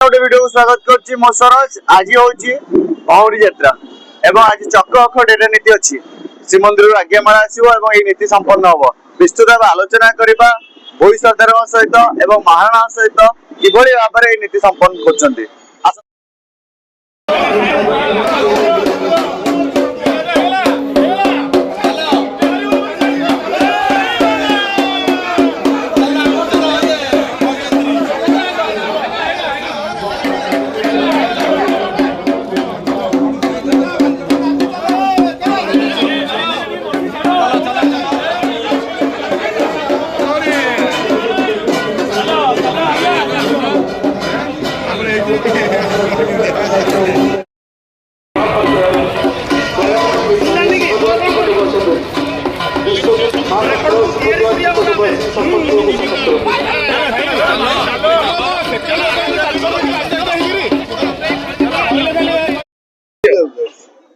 गोटे वीडियो को स्वागत करछि मो सरोज। आज होछि बहुरी यात्रा एवं आज चक्र अख डेटा नीति अछि श्रीमंदिर आज्ञामाला आसीबो एवं एई नीति संपन्न होबो। विस्तृत भाव आलोचना करिबा भोई सरदार सहित एवं महाराणा सहित किभଳି भाबरे एई नीति संपन्न करछन्ती।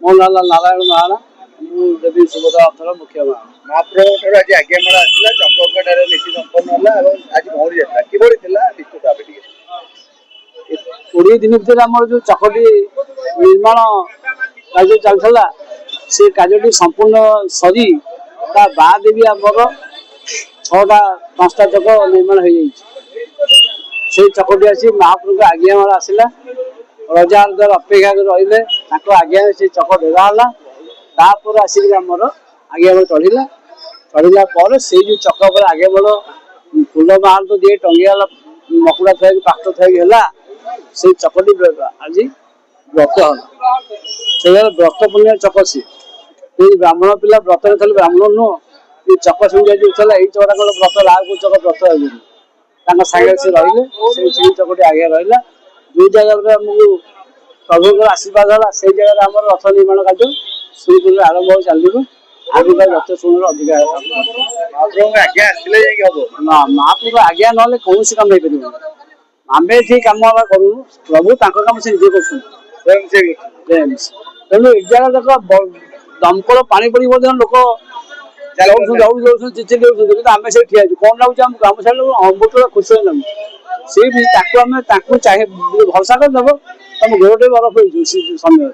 मोहनलाल नारायण महाराणा देवी सुभद्रा अर्थर मुख्य महाप्रभु आज आज्ञामाला आसला चक्र नीति संपन्न होला एवं आज बहुरी यात्रा किभଳି थिला विस्तृत भाव टिके 20 दिन भीतर आमर जो चकटी निर्माण कार्य चलता से कार्यटी संपूर्ण सरी ता बाद भी आमर 6टा 5टा चक निर्माण हो जाइए। चकटी आसी महाप्रभु आज्ञामाला आसला रजार द्वारा अपेक्षा रही आज्ञा से चक ढेराला तापर आसिक आमर आज्ञामाला चढ़ला से जो चक पर आगे बड़ फूल माल तो दिए टंगियाला मकुड़ा थे पाख थे से चकटी आज व्रत है व्रत पुण्य चक सी ब्राह्मण पिला व्रत थे ब्राह्मण नुह चक संख्या जो चला यही चकटा कल व्रत लाभ चक व्रत सागे से रही चकटी आगे रहा जो जगह आमको प्रभु आशीर्वाद है से जगह आम रथ निर्माण कार्य सुपुर आरंभ हो चलो आगे रथ शुण अधिका महाप्रभु आज्ञा ना कौन कम हो पार आम ये कम करूँ प्रभु कम से निजे कर तेणु ए जगह देख दमकल पानी पड़ी लोक चिचिल आम से ठिया कौन लगुच आम साइड बहुत खुशी लगुच से भी चाहे भरोसा करदेव तुम गोटे बरफ हो समय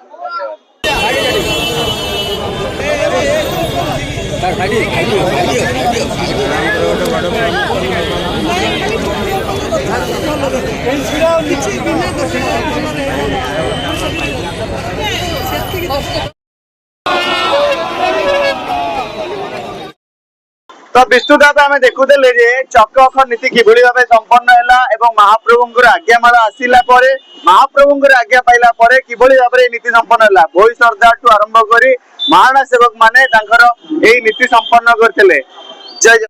तो विस्तृत भाव आम देखुले चक्र अख नीति किभଳି भाव संपन्न है महाप्रभु आज्ञामाला आसला महाप्रभु आज्ञा पाइला किभଳି भाव नीति संपन्न है भोई सरदार ठू आरंभ कर महाराणा सेवक माने नीति संपन्न करते। जय